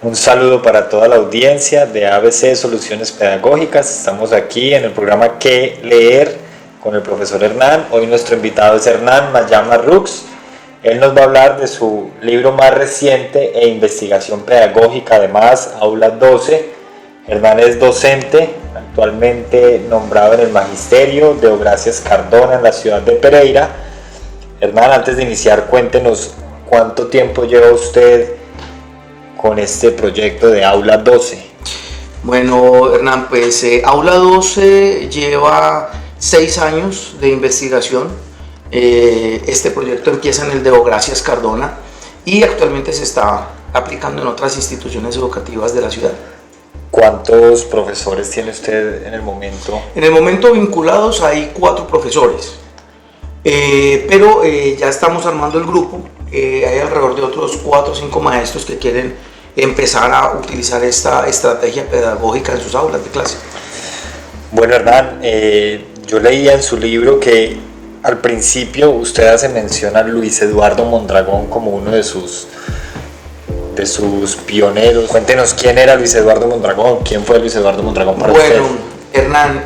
Un saludo para toda la audiencia de ABC Soluciones Pedagógicas. Estamos aquí en el programa ¿Qué leer? Con el profesor Hernán. Hoy nuestro invitado es Hernán Mayama Rux. Él nos va a hablar de su libro más reciente e investigación pedagógica, además, Aula 12. Hernán es docente, actualmente nombrado en el Magisterio de Deogracias Cardona en la ciudad de Pereira. Hernán, antes de iniciar, cuéntenos cuánto tiempo lleva usted con este proyecto de Aula 12. Bueno, Hernán, pues Aula 12 lleva 6 años de investigación. Este proyecto empieza en el Deogracias Cardona y actualmente se está aplicando en otras instituciones educativas de la ciudad. ¿Cuántos profesores tiene usted en el momento? En el momento vinculados hay 4 profesores, pero ya estamos armando el grupo. Hay alrededor de otros 4 o 5 maestros que quieren empezar a utilizar esta estrategia pedagógica en sus aulas de clase. Bueno, Hernán, yo leía en su libro que al principio usted hace mención a Luis Eduardo Mondragón como uno de sus pioneros. Cuéntenos quién era Luis Eduardo Mondragón, quién fue Luis Eduardo Mondragón para usted. Bueno, Hernán,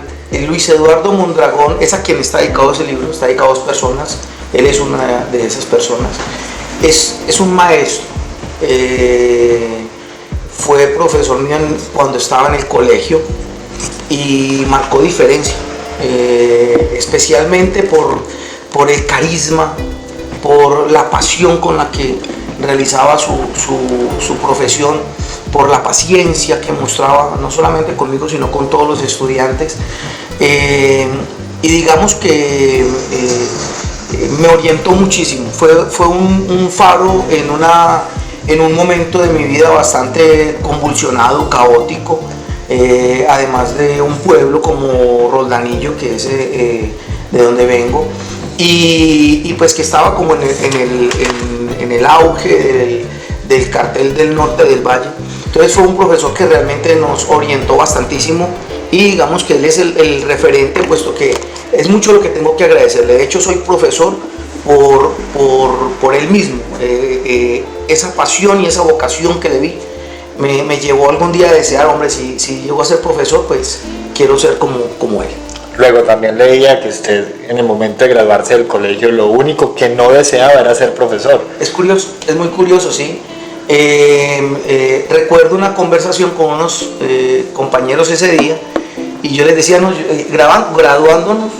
Luis Eduardo Mondragón es a quien está dedicado ese libro, está dedicado a 2 personas, él es una de esas personas. Es un maestro, fue profesor mío cuando estaba en el colegio y marcó diferencia, especialmente por el carisma, por la pasión con la que realizaba su profesión, por la paciencia que mostraba no solamente conmigo sino con todos los estudiantes, y digamos que me orientó muchísimo. Fue un faro en un momento de mi vida bastante convulsionado, caótico, además de un pueblo como Roldanillo, que es de donde vengo, y pues que estaba como en el auge del cartel del norte del valle. Entonces fue un profesor que realmente nos orientó bastantísimo y digamos que él es el referente, puesto que es mucho lo que tengo que agradecerle. De hecho, soy profesor por él mismo. Esa pasión y esa vocación que le vi me llevó algún día a desear, hombre, si llego a ser profesor, pues quiero ser como él. Luego también leía que usted en el momento de graduarse del colegio lo único que no deseaba era ser profesor. Es curioso, es muy curioso, sí. Recuerdo una conversación con unos compañeros ese día y yo les decía, graduándonos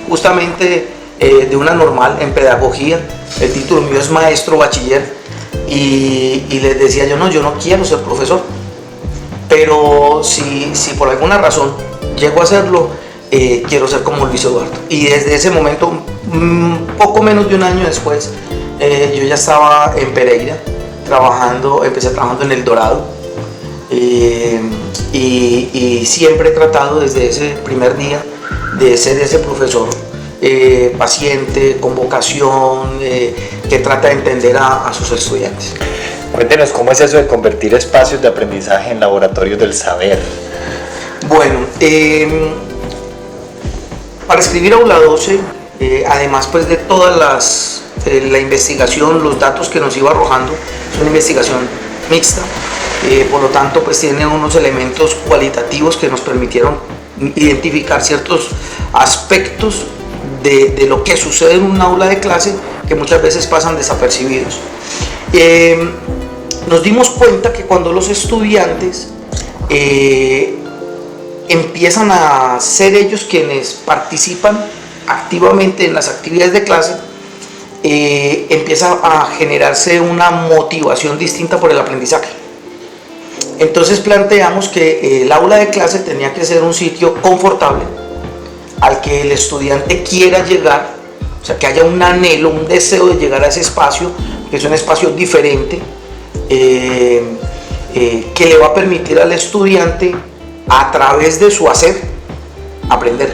justamente de una normal en pedagogía, el título mío es maestro bachiller, y les decía yo no quiero ser profesor, pero si por alguna razón llego a hacerlo, quiero ser como Luis Eduardo. Y desde ese momento, poco menos de un año después, yo ya estaba en Pereira empecé trabajando en El Dorado, y siempre he tratado desde ese primer día de ser ese profesor paciente, con vocación, que trata de entender a sus estudiantes. Cuéntenos cómo es eso de convertir espacios de aprendizaje en laboratorios del saber. Bueno, para escribir Aula 12, además pues de todas la investigación, los datos que nos iba arrojando, es una investigación mixta, por lo tanto pues tiene unos elementos cualitativos que nos permitieron identificar ciertos aspectos de lo que sucede en un aula de clase que muchas veces pasan desapercibidos. Nos dimos cuenta que cuando los estudiantes empiezan a ser ellos quienes participan activamente en las actividades de clase, empieza a generarse una motivación distinta por el aprendizaje. Entonces planteamos que el aula de clase tenía que ser un sitio confortable al que el estudiante quiera llegar, o sea, que haya un anhelo, un deseo de llegar a ese espacio, que es un espacio diferente, que le va a permitir al estudiante, a través de su hacer, aprender.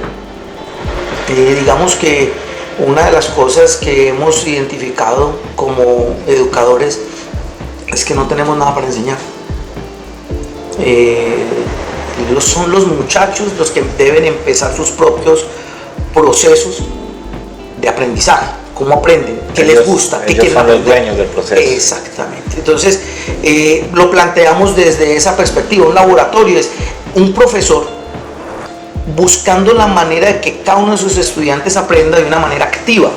Digamos que una de las cosas que hemos identificado como educadores es que no tenemos nada para enseñar. Son los muchachos los que deben empezar sus propios procesos de aprendizaje. ¿Cómo aprenden? ¿Qué les gusta? ¿Qué ellos quieren son los aprender? dueños del proceso. Exactamente. Entonces, lo planteamos desde esa perspectiva. Un laboratorio es un profesor buscando la manera de que cada uno de sus estudiantes aprenda de una manera activa,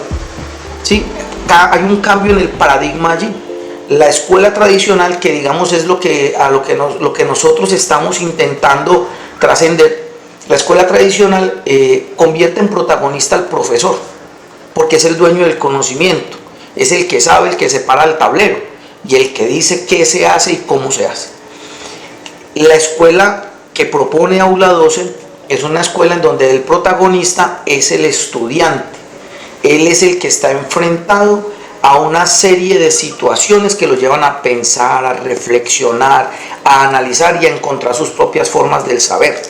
¿sí? Hay un cambio en el paradigma allí. La escuela tradicional, que digamos es lo que nosotros estamos intentando trascender, la escuela tradicional convierte en protagonista al profesor, porque es el dueño del conocimiento, es el que sabe, el que separa el tablero y el que dice qué se hace y cómo se hace. La escuela que propone Aula 12 es una escuela en donde el protagonista es el estudiante. Él es el que está enfrentado a una serie de situaciones que lo llevan a pensar, a reflexionar, a analizar y a encontrar sus propias formas del saber.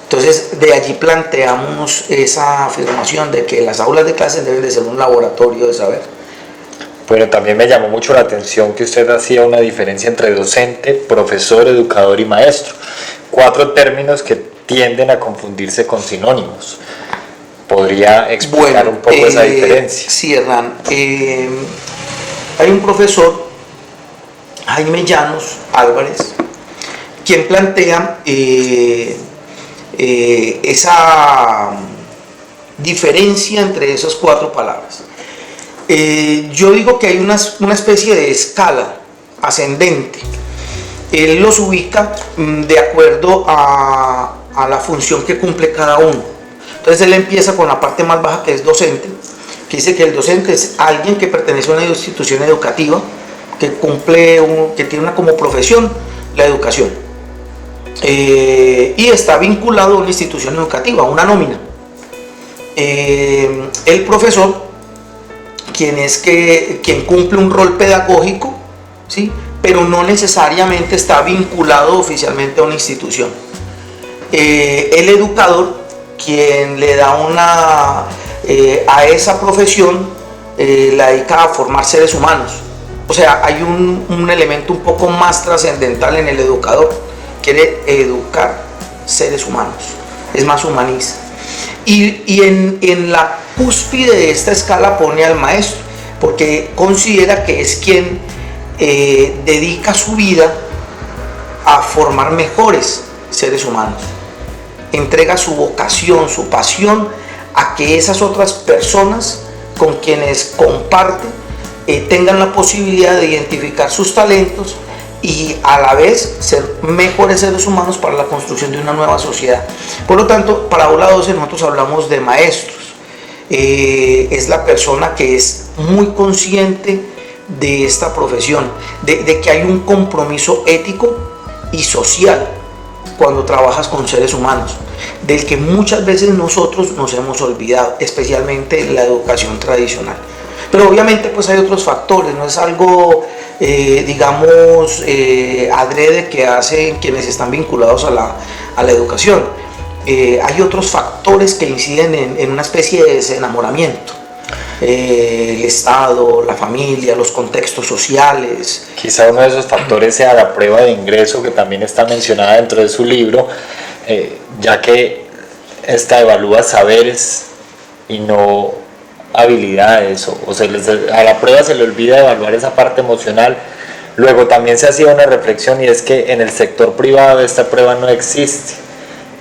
Entonces, de allí planteamos esa afirmación de que las aulas de clase deben de ser un laboratorio de saber. Bueno, también me llamó mucho la atención que usted hacía una diferencia entre docente, profesor, educador y maestro. 4 términos que tienden a confundirse con sinónimos. ¿Podría explicar un poco esa diferencia? Sí, Hernán. Hay un profesor, Jaime Llanos Álvarez, quien plantea esa diferencia entre esas 4 palabras. Yo digo que hay una especie de escala ascendente. Él los ubica de acuerdo a la función que cumple cada uno. Entonces él empieza con la parte más baja, que es docente, que dice que el docente es alguien que pertenece a una institución educativa, que tiene como profesión la educación, y está vinculado a una institución educativa, a una nómina. El profesor, quien cumple un rol pedagógico, ¿sí?, pero no necesariamente está vinculado oficialmente a una institución. El educador, quien le da a esa profesión, la dedica a formar seres humanos. O sea, hay un elemento un poco más trascendental en el educador. Quiere educar seres humanos, es más humanista. Y en la cúspide de esta escala pone al maestro, porque considera que es quien dedica su vida a formar mejores seres humanos. Entrega su vocación, su pasión a que esas otras personas con quienes comparte tengan la posibilidad de identificar sus talentos y a la vez ser mejores seres humanos para la construcción de una nueva sociedad. Por lo tanto, para Aula 12 nosotros hablamos de maestros. Es la persona que es muy consciente de esta profesión, de que hay un compromiso ético y social cuando trabajas con seres humanos, del que muchas veces nosotros nos hemos olvidado, especialmente en la educación tradicional. Pero obviamente pues hay otros factores, no es algo digamos adrede que hacen quienes están vinculados a la educación. Hay otros factores que inciden en una especie de desenamoramiento. El Estado, la familia, los contextos sociales. Quizá uno de esos factores sea la prueba de ingreso, que también está mencionada dentro de su libro, ya que esta evalúa saberes y no habilidades, a la prueba se le olvida evaluar esa parte emocional. Luego también se hacía una reflexión, y es que en el sector privado esta prueba no existe,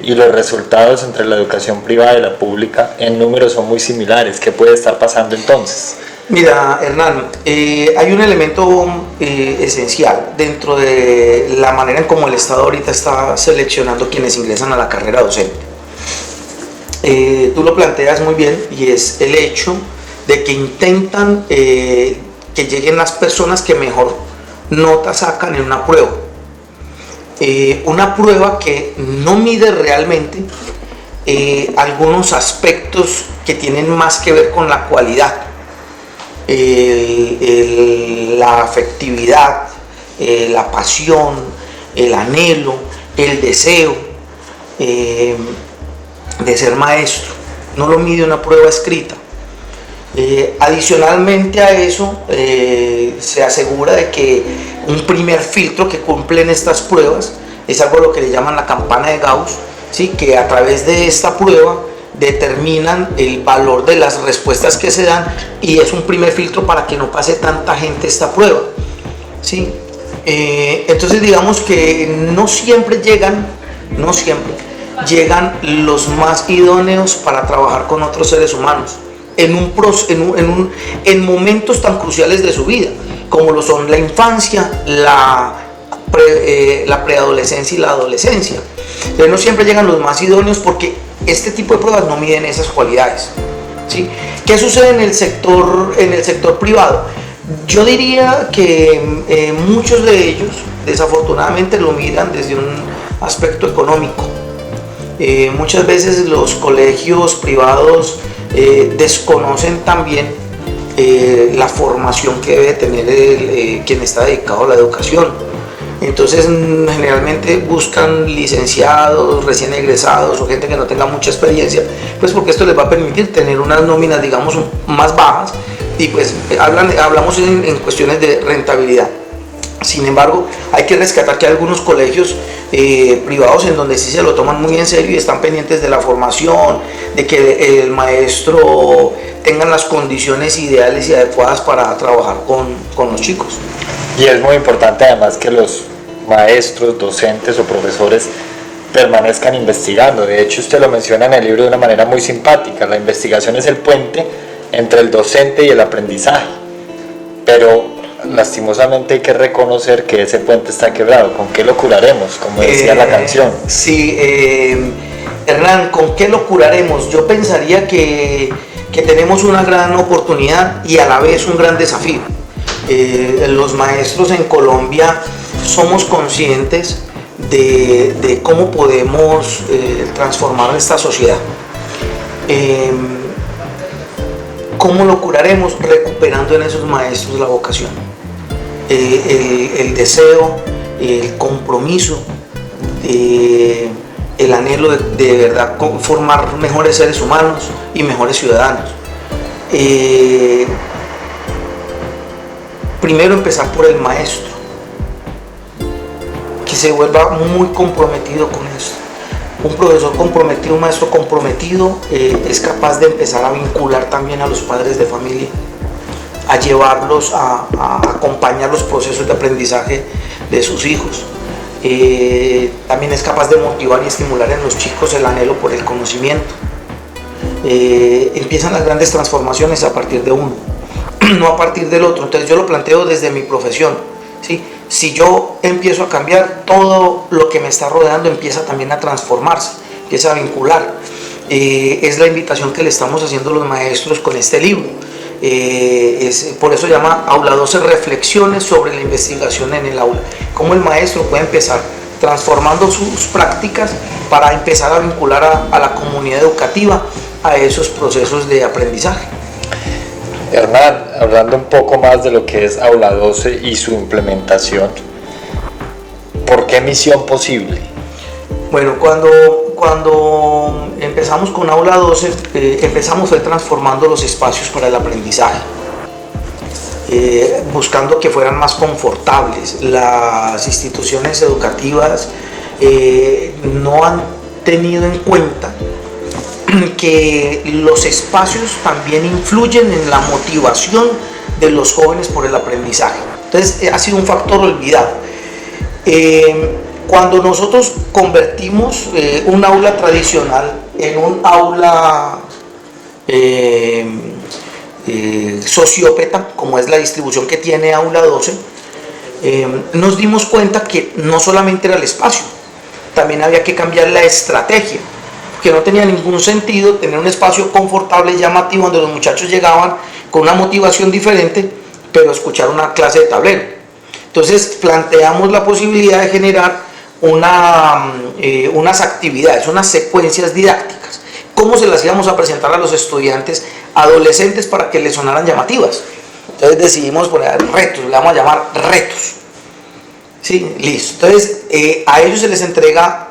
y los resultados entre la educación privada y la pública en números son muy similares. ¿Qué puede estar pasando entonces? Mira, Hernán, hay un elemento esencial dentro de la manera en cómo el Estado ahorita está seleccionando quienes ingresan a la carrera docente. Tú lo planteas muy bien, y es el hecho de que intentan que lleguen las personas que mejor nota sacan en una prueba. Una prueba que no mide realmente algunos aspectos que tienen más que ver con la cualidad, la afectividad, la pasión, el anhelo, el deseo de ser maestro. No lo mide una prueba escrita. Adicionalmente a eso, se asegura de que un primer filtro que cumplen estas pruebas es algo a lo que le llaman la campana de Gauss, ¿sí?, que a través de esta prueba determinan el valor de las respuestas que se dan, y es un primer filtro para que no pase tanta gente esta prueba, ¿sí? Entonces digamos que no siempre llegan los más idóneos para trabajar con otros seres humanos en momentos tan cruciales de su vida, como lo son la infancia, la preadolescencia y la adolescencia. Entonces no siempre llegan los más idóneos porque este tipo de pruebas no miden esas cualidades, ¿sí? ¿Qué sucede en el sector privado? Yo diría que muchos de ellos desafortunadamente lo miran desde un aspecto económico. Muchas veces los colegios privados desconocen también la formación que debe tener quien está dedicado a la educación. Entonces generalmente buscan licenciados, recién egresados o gente que no tenga mucha experiencia, pues porque esto les va a permitir tener unas nóminas, digamos, más bajas, y pues hablamos en cuestiones de rentabilidad. Sin embargo, hay que rescatar que hay algunos colegios privados en donde sí se lo toman muy en serio y están pendientes de la formación, de que el maestro tenga las condiciones ideales y adecuadas para trabajar con los chicos. Y es muy importante además que los maestros, docentes o profesores permanezcan investigando. De hecho, usted lo menciona en el libro de una manera muy simpática. La investigación es el puente entre el docente y el aprendizaje. Pero lastimosamente hay que reconocer que ese puente está quebrado. ¿Con qué lo curaremos? Como decía la canción. Sí, Hernán, ¿con qué lo curaremos? Yo pensaría que tenemos una gran oportunidad y a la vez un gran desafío. Los maestros en Colombia somos conscientes de cómo podemos transformar esta sociedad. ¿Cómo lo curaremos? Recuperando en esos maestros la vocación, el deseo, el compromiso, el anhelo de verdad formar mejores seres humanos y mejores ciudadanos. Primero empezar por el maestro, que se vuelva muy comprometido con esto. Un profesor comprometido, un maestro comprometido es capaz de empezar a vincular también a los padres de familia, a llevarlos a acompañar los procesos de aprendizaje de sus hijos. También es capaz de motivar y estimular en los chicos el anhelo por el conocimiento. Empiezan las grandes transformaciones a partir de uno, no a partir del otro. Entonces yo lo planteo desde mi profesión, ¿sí? Si yo empiezo a cambiar, todo lo que me está rodeando empieza también a transformarse, empieza a vincular. Es la invitación que le estamos haciendo los maestros con este libro. Por eso se llama Aula 12, reflexiones sobre la investigación en el aula. Cómo el maestro puede empezar transformando sus prácticas para empezar a vincular a la comunidad educativa a esos procesos de aprendizaje. Hernán, hablando un poco más de lo que es Aula 12 y su implementación, ¿por qué misión posible? Bueno, cuando empezamos con Aula 12, empezamos transformando los espacios para el aprendizaje, buscando que fueran más confortables. Las instituciones educativas no han tenido en cuenta que los espacios también influyen en la motivación de los jóvenes por el aprendizaje. Entonces ha sido un factor olvidado. Cuando nosotros convertimos un aula tradicional en un aula sociópeta, como es la distribución que tiene Aula 12, nos dimos cuenta que no solamente era el espacio, también había que cambiar la estrategia, que no tenía ningún sentido tener un espacio confortable y llamativo donde los muchachos llegaban con una motivación diferente, pero escuchar una clase de tablero. Entonces planteamos la posibilidad de generar unas actividades, unas secuencias didácticas. ¿Cómo se las íbamos a presentar a los estudiantes adolescentes para que les sonaran llamativas? Entonces decidimos poner retos, le vamos a llamar retos. Sí, listo. Entonces a ellos se les entrega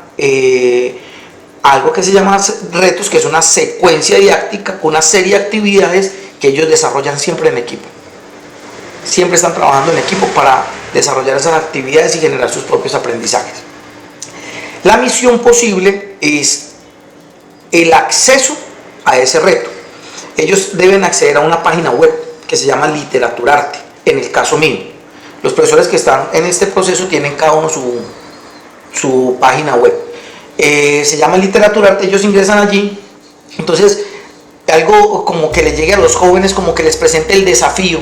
algo que se llama retos, que es una secuencia didáctica con una serie de actividades que ellos desarrollan siempre en equipo. Siempre están trabajando en equipo para desarrollar esas actividades y generar sus propios aprendizajes. La misión posible es el acceso a ese reto. Ellos deben acceder a una página web que se llama Literaturarte, en el caso mío. Los profesores que están en este proceso tienen cada uno su página web. Se llama Literaturarte, ellos ingresan allí. Entonces, algo como que le llegue a los jóvenes, como que les presente el desafío.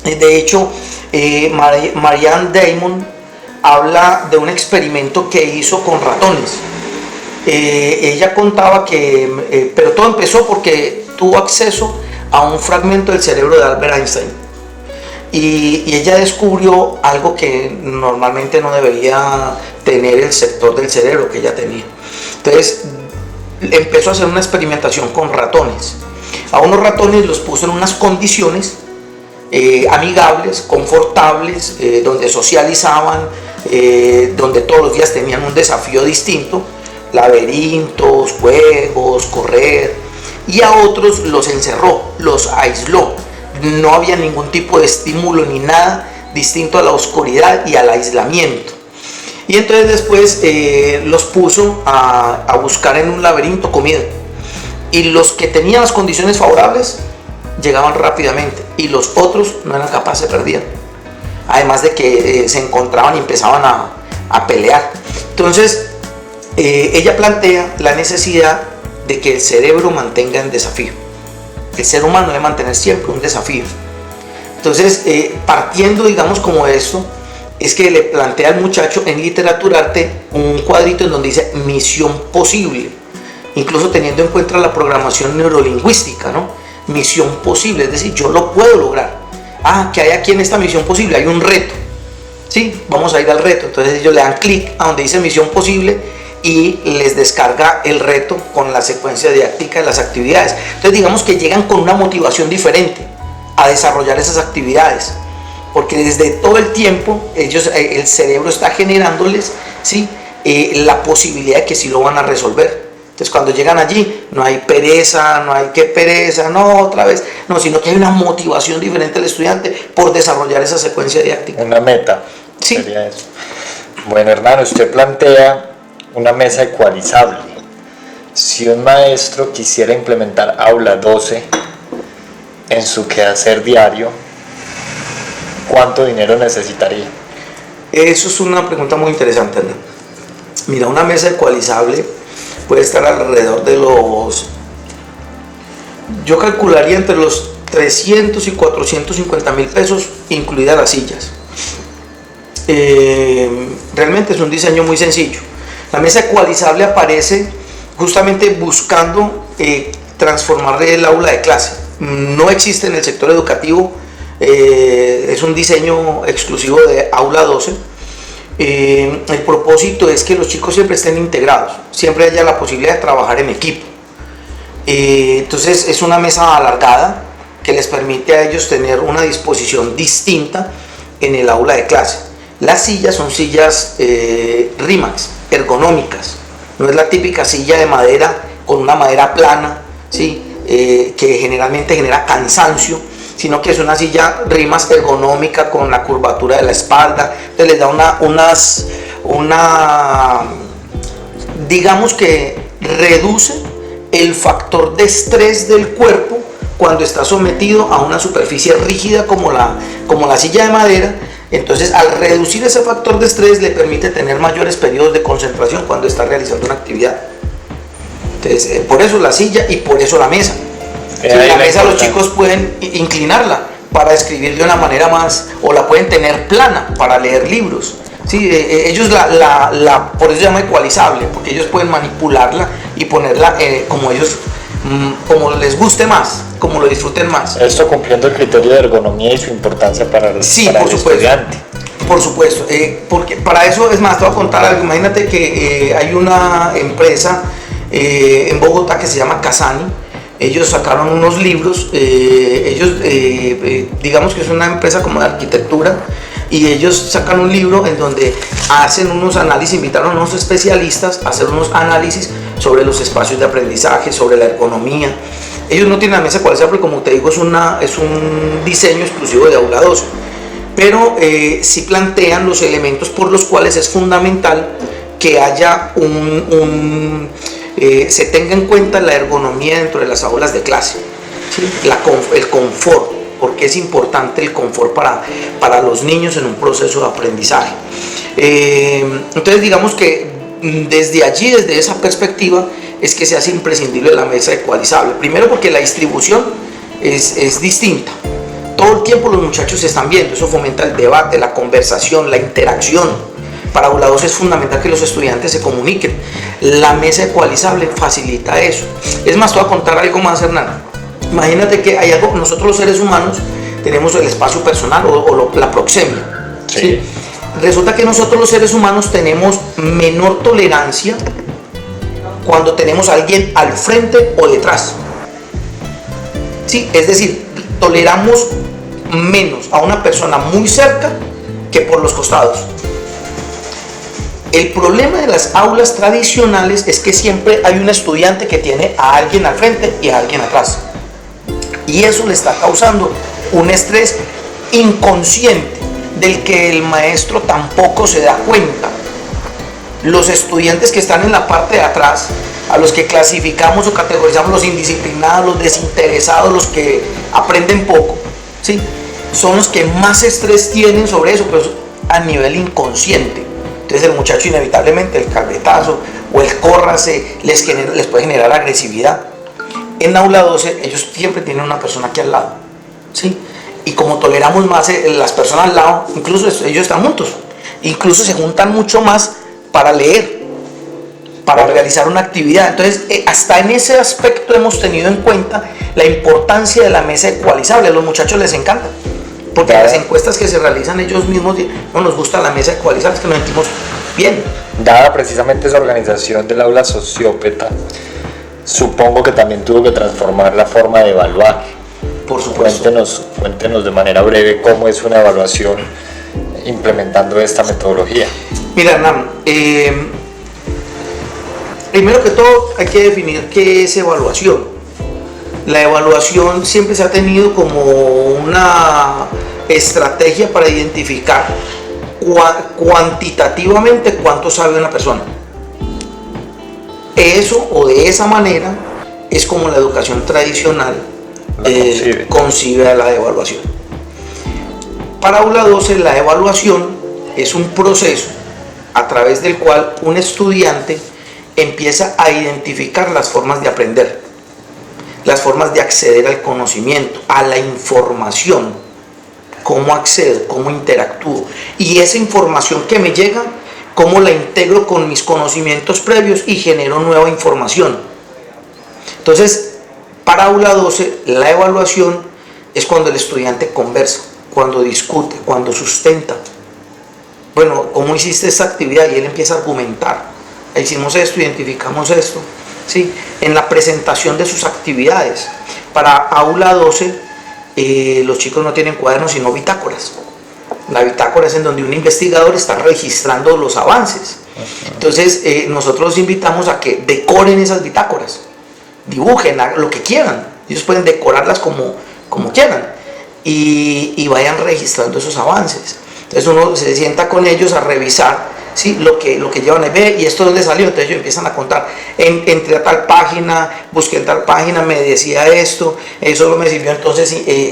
De hecho, Marianne Damon habla de un experimento que hizo con ratones. Ella contaba que, pero todo empezó porque tuvo acceso a un fragmento del cerebro de Albert Einstein. Y ella descubrió algo que normalmente no debería tener el sector del cerebro que ella tenía. Entonces empezó a hacer una experimentación con ratones. A unos ratones los puso en unas condiciones amigables, confortables, donde socializaban, donde todos los días tenían un desafío distinto, laberintos, juegos, correr, y a otros los encerró, los aisló. No había ningún tipo de estímulo ni nada distinto a la oscuridad y al aislamiento. Y entonces después los puso a buscar en un laberinto comida. Y los que tenían las condiciones favorables llegaban rápidamente y los otros no eran capaces, perdían. Además de que se encontraban y empezaban a pelear. Entonces ella plantea la necesidad de que el cerebro mantenga el desafío. El ser humano debe mantener siempre un desafío. Entonces, partiendo, digamos, como esto, es que le plantea al muchacho en Literaturarte un cuadrito en donde dice misión posible, incluso teniendo en cuenta la programación neurolingüística, ¿no? Misión posible, es decir, yo lo puedo lograr. ¿Qué hay aquí en esta misión posible? Hay un reto. Sí, vamos a ir al reto. Entonces ellos le dan clic a donde dice misión posible y les descarga el reto con la secuencia didáctica de las actividades. Entonces digamos que llegan con una motivación diferente a desarrollar esas actividades, porque desde todo el tiempo el cerebro está generándoles, ¿sí? La posibilidad de que sí lo van a resolver. Entonces cuando llegan allí no hay pereza, no hay que pereza, no otra vez, no, sino que hay una motivación diferente al estudiante por desarrollar esa secuencia didáctica. Una meta, sí. Sería eso. Bueno, hermano, usted plantea una mesa ecualizable. Si un maestro quisiera implementar Aula 12 en su quehacer diario, ¿cuánto dinero necesitaría? Eso es una pregunta muy interesante, ¿no? Mira, una mesa ecualizable puede estar alrededor de yo calcularía entre los 300 y 450 mil pesos, incluidas las sillas. Realmente es un diseño muy sencillo. La mesa ecualizable aparece justamente buscando transformar el aula de clase. No existe en el sector educativo, es un diseño exclusivo de Aula 12. El propósito es que los chicos siempre estén integrados, siempre haya la posibilidad de trabajar en equipo. Entonces es una mesa alargada que les permite a ellos tener una disposición distinta en el aula de clase. Las sillas son sillas RIMAX, ergonómicas. No es la típica silla de madera con una madera plana, ¿sí? Que generalmente genera cansancio, sino que es una silla RIMAX ergonómica con la curvatura de la espalda. Entonces les da digamos que reduce el factor de estrés del cuerpo cuando está sometido a una superficie rígida como la silla de madera. Entonces, al reducir ese factor de estrés, le permite tener mayores periodos de concentración cuando está realizando una actividad. Entonces, por eso la silla y por eso la mesa. La mesa los chicos pueden inclinarla para escribir de una manera más, o la pueden tener plana para leer libros. Sí, ellos por eso se llama ecualizable, porque ellos pueden manipularla y ponerla como les guste más, como lo disfruten más. Esto cumpliendo el criterio de ergonomía y su importancia para el estudiante. Por supuesto, porque para eso, es más, te voy a contar algo. Imagínate que hay una empresa en Bogotá que se llama Casani. Ellos sacaron unos libros, digamos que es una empresa como de arquitectura, y ellos sacan un libro en donde hacen unos análisis, invitaron a unos especialistas a hacer unos análisis sobre los espacios de aprendizaje, sobre la ergonomía. Ellos no tienen la mesa ecualizable, como te digo, es un diseño exclusivo de Aula 12, pero sí plantean los elementos por los cuales es fundamental que haya se tenga en cuenta la ergonomía dentro de las aulas de clase, ¿sí? El confort. porque es importante el confort para los niños en un proceso de aprendizaje. Entonces digamos que desde allí, desde esa perspectiva, es que se hace imprescindible la mesa ecualizable. Primero porque la distribución es distinta. Todo el tiempo los muchachos se están viendo, eso fomenta el debate, la conversación, la interacción. Para Aula 2 es fundamental que los estudiantes se comuniquen. La mesa ecualizable facilita eso. Es más, te voy a contar algo más, Hernán. Imagínate que hay algo, nosotros los seres humanos tenemos el espacio personal o la proxemia. Sí. ¿Sí? Resulta que nosotros los seres humanos tenemos menor tolerancia cuando tenemos a alguien al frente o detrás. ¿Sí? Es decir, toleramos menos a una persona muy cerca que por los costados. El problema de las aulas tradicionales es que siempre hay un estudiante que tiene a alguien al frente y a alguien atrás. Y eso le está causando un estrés inconsciente del que el maestro tampoco se da cuenta. Los estudiantes que están en la parte de atrás, a los que clasificamos o categorizamos los indisciplinados, los desinteresados, los que aprenden poco, ¿sí? Son los que más estrés tienen sobre eso, pero a nivel inconsciente. Entonces el muchacho inevitablemente, el carpetazo o el córrase les puede generar agresividad. En Aula 12 ellos siempre tienen una persona aquí al lado, ¿sí? Y como toleramos más las personas al lado, incluso ellos están juntos, incluso se juntan mucho más para leer, para realizar una actividad. Entonces hasta en ese aspecto hemos tenido en cuenta la importancia de la mesa ecualizable. A los muchachos les encanta, porque las encuestas que se realizan ellos mismos, no nos gusta la mesa ecualizable, es que nos sentimos bien. Dada precisamente esa organización del aula sociópeta, supongo que también tuvo que transformar la forma de evaluar. Por supuesto. Cuéntenos de manera breve cómo es una evaluación implementando esta metodología. Mira, Hernán, primero que todo hay que definir qué es evaluación. La evaluación siempre se ha tenido como una estrategia para identificar cuantitativamente cuánto sabe una persona. Eso o de esa manera es como la educación tradicional concibe la evaluación. Para Aula 12 la evaluación es un proceso a través del cual un estudiante empieza a identificar las formas de aprender, las formas de acceder al conocimiento, a la información, cómo accedo, cómo interactúo, y esa información que me llega, cómo la integro con mis conocimientos previos y genero nueva información. Entonces, para Aula 12, la evaluación es cuando el estudiante conversa, cuando discute, cuando sustenta. Bueno, ¿cómo hiciste esta actividad? Y él empieza a argumentar. Hicimos esto, identificamos esto, ¿sí? En la presentación de sus actividades. Para Aula 12, los chicos no tienen cuadernos, sino bitácoras. La bitácora es en donde un investigador está registrando los avances. Entonces, nosotros los invitamos a que decoren esas bitácoras, dibujen lo que quieran. Ellos pueden decorarlas como quieran y vayan registrando esos avances. Entonces uno se sienta con ellos a revisar, ¿sí? lo que llevan a ver y esto dónde salió. Entonces ellos empiezan a contar, entré a tal página, busqué en tal página, me decía esto, eso me sirvió, entonces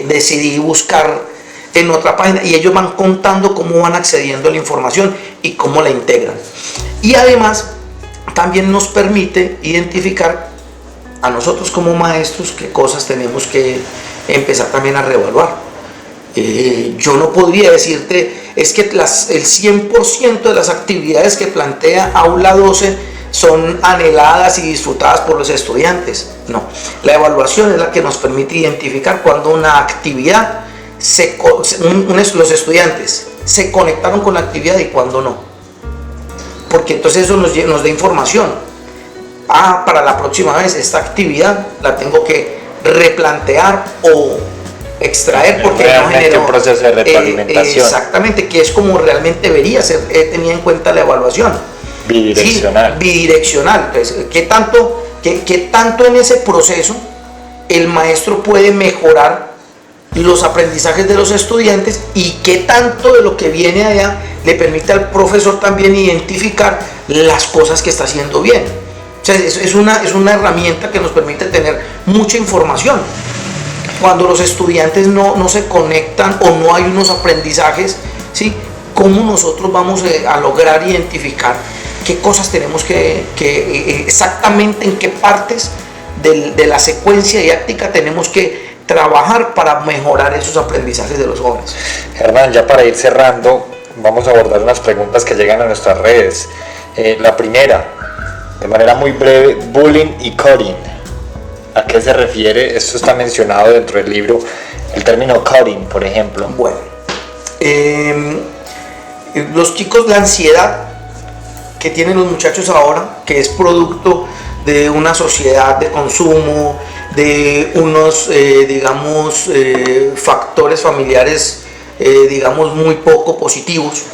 decidí buscar en otra página, y ellos van contando cómo van accediendo a la información y cómo la integran. Y además también nos permite identificar a nosotros como maestros qué cosas tenemos que empezar también a reevaluar. Yo no podría decirte, es que el 100% de las actividades que plantea Aula 12 son anheladas y disfrutadas por los estudiantes. No, la evaluación es la que nos permite identificar cuando una actividad, los estudiantes se conectaron con la actividad y cuando no. Porque entonces eso nos da información. Para la próxima vez esta actividad la tengo que replantear o extraer porque no generó un proceso de retroalimentación. Exactamente, que es como realmente debería ser tenida en cuenta la evaluación. Bidireccional. Sí, bidireccional. Entonces, ¿qué tanto en ese proceso el maestro puede mejorar los aprendizajes de los estudiantes y qué tanto de lo que viene allá le permite al profesor también identificar las cosas que está haciendo bien? O sea, es una herramienta que nos permite tener mucha información. cuando los estudiantes no se conectan o no hay unos aprendizajes, ¿sí? ¿Cómo nosotros vamos a lograr identificar qué cosas tenemos exactamente en qué partes de la secuencia didáctica tenemos que trabajar para mejorar esos aprendizajes de los jóvenes? Hernán, ya para ir cerrando, vamos a abordar unas preguntas que llegan a nuestras redes. La primera, de manera muy breve, bullying y cutting. ¿A qué se refiere? Esto está mencionado dentro del libro, el término cutting, por ejemplo. Bueno, los chicos, la ansiedad que tienen los muchachos ahora, que es producto de una sociedad de consumo, de unos, factores familiares, muy poco positivos,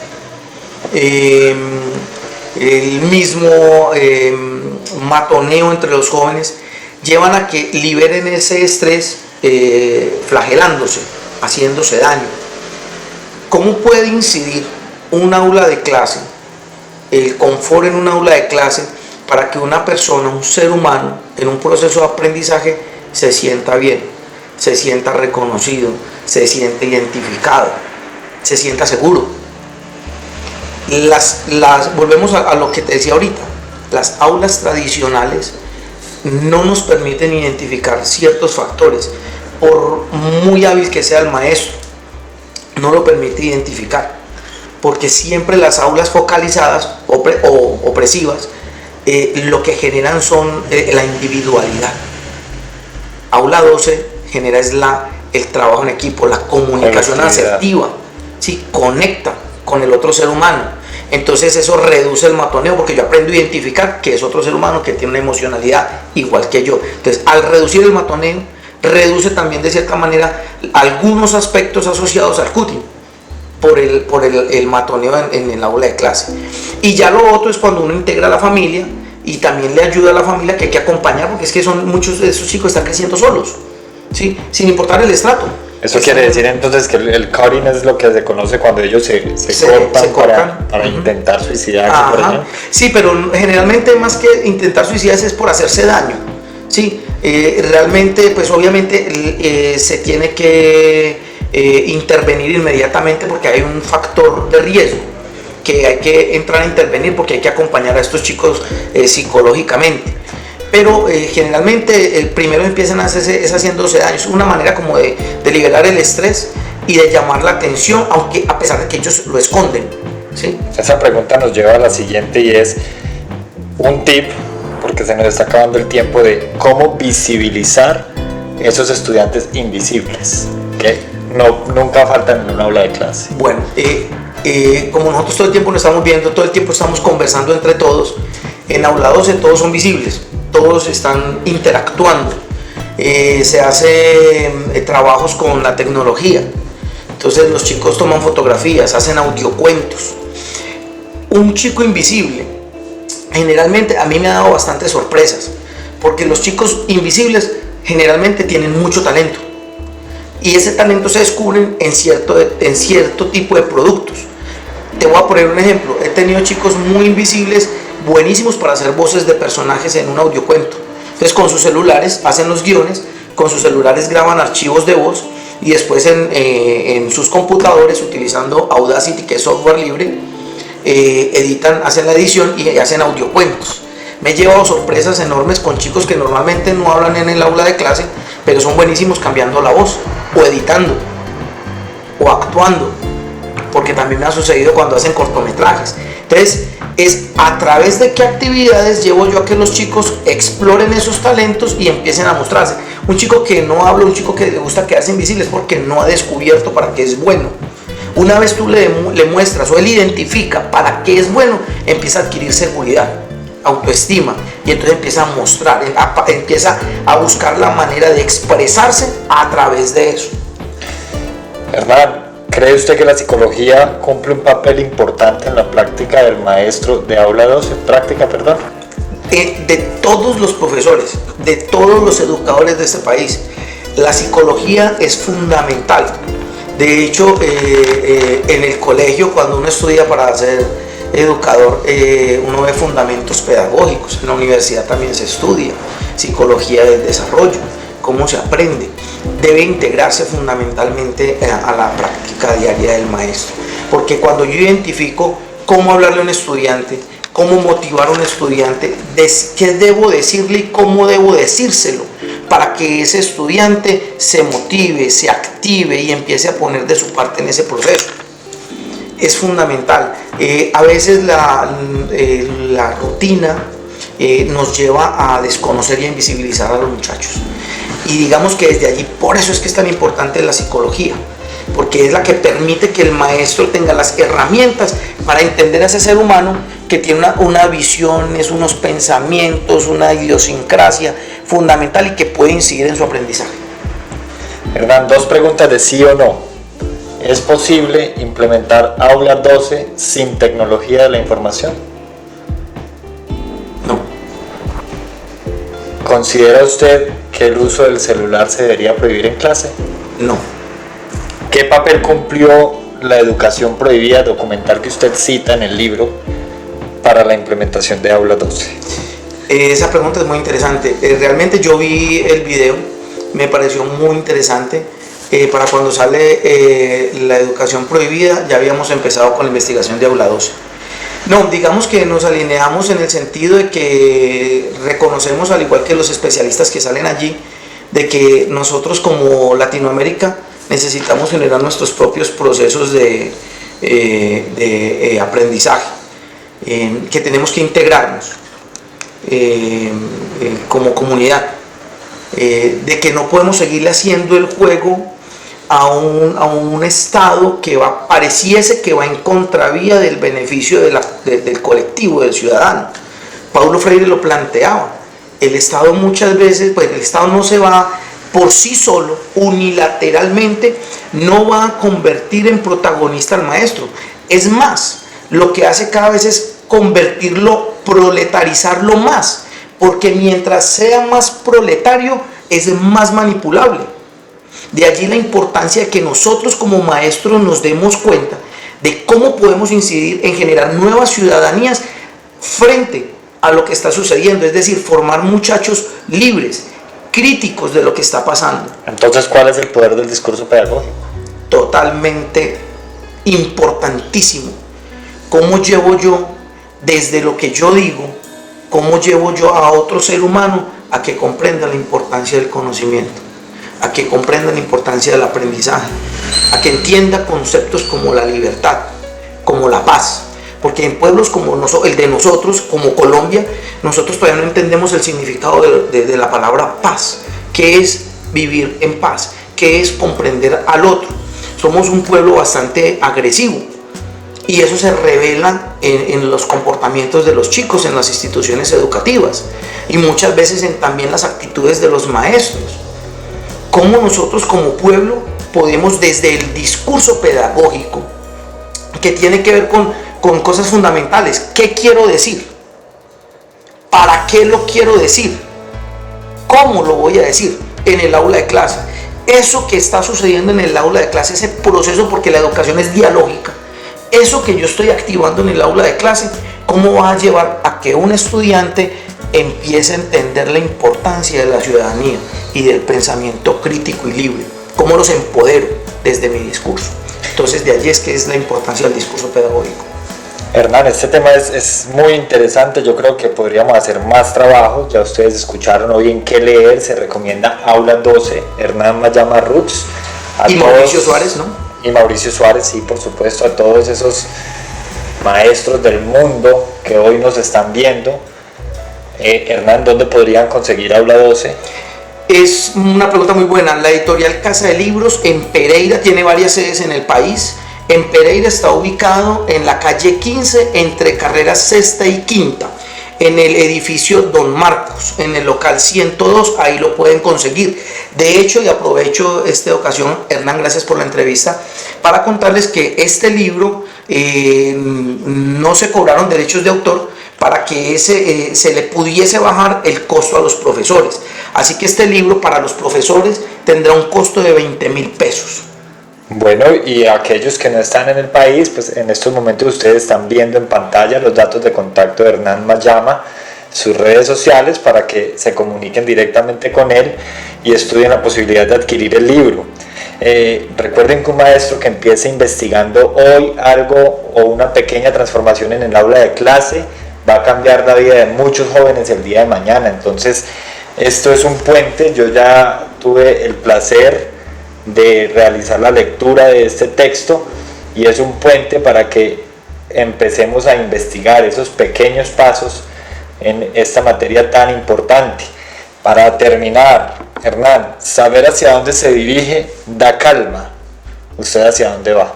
el mismo matoneo entre los jóvenes, llevan a que liberen ese estrés flagelándose, haciéndose daño. ¿Cómo puede incidir un aula de clase, el confort en un aula de clase, para que una persona, un ser humano, en un proceso de aprendizaje se sienta bien, se sienta reconocido, se sienta identificado, se sienta seguro? Volvemos a lo que te decía ahorita, las aulas tradicionales no nos permiten identificar ciertos factores, por muy hábil que sea el maestro, no lo permite identificar, porque siempre las aulas focalizadas o opresivas lo que generan son la individualidad. Aula 12 genera el trabajo en equipo, la comunicación asertiva, ¿sí? Conecta con el otro ser humano. Entonces eso reduce el matoneo, porque yo aprendo a identificar que es otro ser humano que tiene una emocionalidad igual que yo. Entonces, al reducir el matoneo, reduce también de cierta manera algunos aspectos asociados al cutting por el matoneo en el aula de clase. Y ya lo otro es cuando uno integra a la familia y también le ayuda a la familia, que hay que acompañar, porque es que muchos de esos chicos están creciendo solos, ¿sí? Sin importar el estrato. Eso quiere decir entonces que el cutting es lo que se conoce cuando ellos se cortan para intentar suicidarse, por ejemplo. Sí, pero generalmente más que intentar suicidarse es por hacerse daño, ¿sí? Realmente, pues obviamente se tiene que intervenir inmediatamente, porque hay un factor de riesgo que hay que entrar a intervenir, porque hay que acompañar a estos chicos psicológicamente. Pero generalmente el primero empiezan a hacerse es haciéndose daño. Es una manera como de liberar el estrés y de llamar la atención, aunque a pesar de que ellos lo esconden, ¿sí? Esa pregunta nos lleva a la siguiente, y es un tip, porque se nos está acabando el tiempo, de cómo visibilizar esos estudiantes invisibles que nunca faltan en un aula de clase. Bueno, como nosotros todo el tiempo nos estamos viendo, todo el tiempo estamos conversando entre todos, en aula 12 todos son visibles, todos están interactuando, se hacen trabajos con la tecnología, entonces los chicos toman fotografías, hacen audiocuentos. Un chico invisible, generalmente a mí me ha dado bastantes sorpresas, porque los chicos invisibles generalmente tienen mucho talento, y ese talento se descubre en cierto tipo de productos. Te voy a poner un ejemplo. He tenido chicos muy invisibles, buenísimos para hacer voces de personajes en un audiocuento. Entonces con sus celulares hacen los guiones, con sus celulares graban archivos de voz, y después en sus computadores, utilizando Audacity, que es software libre, editan, hacen la edición y hacen audiocuentos. Me he llevado sorpresas enormes con chicos que normalmente no hablan en el aula de clase, pero son buenísimos cambiando la voz, o editando, o actuando, porque también me ha sucedido cuando hacen cortometrajes. Entonces, es a través de qué actividades llevo yo a que los chicos exploren esos talentos y empiecen a mostrarse. Un chico que no habla, un chico que le gusta quedarse invisible, es porque no ha descubierto para qué es bueno. Una vez tú le muestras, o él identifica para qué es bueno, empieza a adquirir seguridad, autoestima, y entonces empieza a mostrar, empieza a buscar la manera de expresarse a través de eso. Hernán, ¿cree usted que la psicología cumple un papel importante en la práctica del maestro de aula 12? De todos los profesores, de todos los educadores de este país, la psicología es fundamental. De hecho, en el colegio, cuando uno estudia para ser educador, uno ve fundamentos pedagógicos. En la universidad también se estudia psicología del desarrollo. cómo se aprende, debe integrarse fundamentalmente a la práctica diaria del maestro. Porque cuando yo identifico cómo hablarle a un estudiante, cómo motivar a un estudiante, qué debo decirle y cómo debo decírselo, para que ese estudiante se motive, se active y empiece a poner de su parte en ese proceso. Es fundamental. A veces la rutina nos lleva a desconocer y a invisibilizar a los muchachos. Y digamos que desde allí, por eso es que es tan importante la psicología, porque es la que permite que el maestro tenga las herramientas para entender a ese ser humano que tiene una visión, unos pensamientos, una idiosincrasia fundamental y que puede incidir en su aprendizaje. Hernán, 2 preguntas de sí o no. ¿Es posible implementar Aula 12 sin tecnología de la información? No. ¿Considera usted que el uso del celular se debería prohibir en clase? No. ¿Qué papel cumplió la educación prohibida documental que usted cita en el libro para la implementación de Aula 12? Esa pregunta es muy interesante. Realmente yo vi el video, me pareció muy interesante. Para cuando sale la educación prohibida, ya habíamos empezado con la investigación de Aula 12. No, digamos que nos alineamos en el sentido de que reconocemos, al igual que los especialistas que salen allí, de que nosotros como Latinoamérica necesitamos generar nuestros propios procesos de aprendizaje, que tenemos que integrarnos como comunidad, de que no podemos seguirle haciendo el juego a un Estado que pareciese que va en contravía del beneficio del colectivo, del ciudadano. Paulo Freire lo planteaba. El Estado muchas veces, pues el Estado no se va por sí solo, unilateralmente, no va a convertir en protagonista al maestro. Es más, lo que hace cada vez es convertirlo, proletarizarlo más, porque mientras sea más proletario, es más manipulable. De allí la importancia de que nosotros como maestros nos demos cuenta de cómo podemos incidir en generar nuevas ciudadanías frente a lo que está sucediendo, es decir, formar muchachos libres, críticos de lo que está pasando. Entonces, ¿cuál es el poder del discurso pedagógico? Totalmente importantísimo. ¿Cómo llevo yo, desde lo que yo digo, cómo llevo yo a otro ser humano a que comprenda la importancia del conocimiento, a que comprenda la importancia del aprendizaje, a que entienda conceptos como la libertad, como la paz? Porque en pueblos como el de nosotros, como Colombia, nosotros todavía no entendemos el significado de la palabra paz. ¿Qué es vivir en paz? ¿Qué es comprender al otro? Somos un pueblo bastante agresivo y eso se revela en los comportamientos de los chicos en las instituciones educativas y muchas veces también las actitudes de los maestros. ¿Cómo nosotros como pueblo podemos, desde el discurso pedagógico, que tiene que ver con cosas fundamentales? ¿Qué quiero decir? ¿Para qué lo quiero decir? ¿Cómo lo voy a decir en el aula de clase? Eso que está sucediendo en el aula de clase, ese proceso, porque la educación es dialógica, eso que yo estoy activando en el aula de clase, ¿cómo va a llevar a que un estudiante empiece a entender la importancia de la ciudadanía y del pensamiento crítico y libre? ¿Cómo los empodero desde mi discurso? Entonces, de allí es que es la importancia del discurso pedagógico. Hernán, este tema es muy interesante. Yo creo que podríamos hacer más trabajo. Ya ustedes escucharon hoy en qué leer. Se recomienda Aula 12, Hernán Mayama Rux. Y Mauricio Suárez, ¿no? Y Mauricio Suárez, sí, por supuesto, a todos esos maestros del mundo que hoy nos están viendo. Hernán, ¿dónde podrían conseguir Aula 12? Es una pregunta muy buena. La editorial Casa de Libros en Pereira tiene varias sedes en el país. En Pereira está ubicado en la calle 15, entre carreras sexta y quinta, en el edificio Don Marcos, en el local 102, ahí lo pueden conseguir. De hecho, y aprovecho esta ocasión, Hernán, gracias por la entrevista, para contarles que este libro no se cobraron derechos de autor para que se le pudiese bajar el costo a los profesores. Así que este libro para los profesores tendrá un costo de 20,000 pesos. Bueno, y aquellos que no están en el país, pues en estos momentos ustedes están viendo en pantalla los datos de contacto de Hernán Mayama. sus redes sociales para que se comuniquen directamente con él y estudien la posibilidad de adquirir el libro. Recuerden que un maestro que empiece investigando hoy algo o una pequeña transformación en el aula de clase va a cambiar la vida de muchos jóvenes el día de mañana. Entonces esto es un puente. Yo ya tuve el placer de realizar la lectura de este texto y es un puente para que empecemos a investigar esos pequeños pasos en esta materia tan importante. Para terminar, Hernán, saber hacia dónde se dirige da calma. ¿Usted hacia dónde va?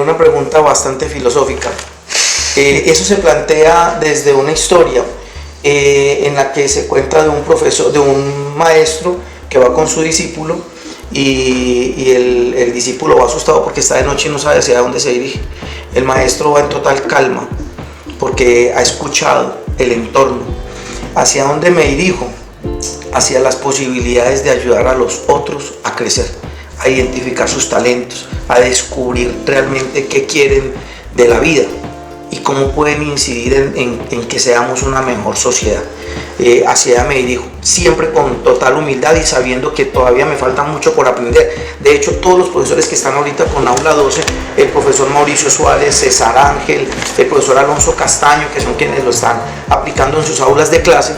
Una pregunta bastante filosófica. Eso se plantea desde una historia en la que se cuenta de un profesor, de un maestro que va con su discípulo y el discípulo va asustado porque está de noche y no sabe hacia dónde se dirige. El maestro va en total calma porque ha escuchado el entorno. ¿Hacia dónde me dirijo? Hacia las posibilidades de ayudar a los otros a crecer, a identificar sus talentos, a descubrir realmente qué quieren de la vida y cómo pueden incidir en que seamos una mejor sociedad. Hacia allá me dirijo, siempre con total humildad y sabiendo que todavía me falta mucho por aprender. De hecho, todos los profesores que están ahorita con Aula 12, el profesor Mauricio Suárez, César Ángel, el profesor Alonso Castaño, que son quienes lo están aplicando en sus aulas de clase,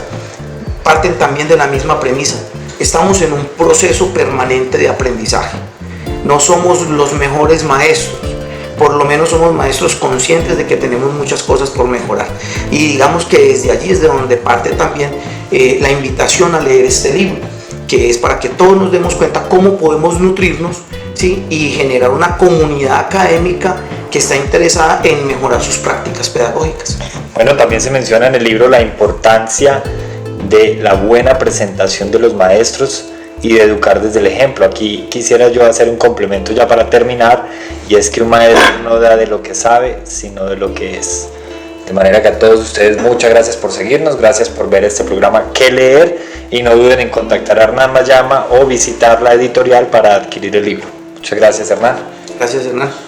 parten también de la misma premisa. Estamos en un proceso permanente de aprendizaje. No somos los mejores maestros, por lo menos somos maestros conscientes de que tenemos muchas cosas por mejorar. Y digamos que desde allí es de donde parte también la invitación a leer este libro, que es para que todos nos demos cuenta cómo podemos nutrirnos, ¿sí? Y generar una comunidad académica que está interesada en mejorar sus prácticas pedagógicas. Bueno, también se menciona en el libro la importancia de la buena presentación de los maestros y de educar desde el ejemplo. Aquí quisiera yo hacer un complemento ya para terminar, y es que un maestro no da de lo que sabe, sino de lo que es. De manera que a todos ustedes muchas gracias por seguirnos, gracias por ver este programa ¿Qué leer? Y no duden en contactar a Hernán Mayama o visitar la editorial para adquirir el libro. Muchas gracias, Hernán. Gracias, Hernán.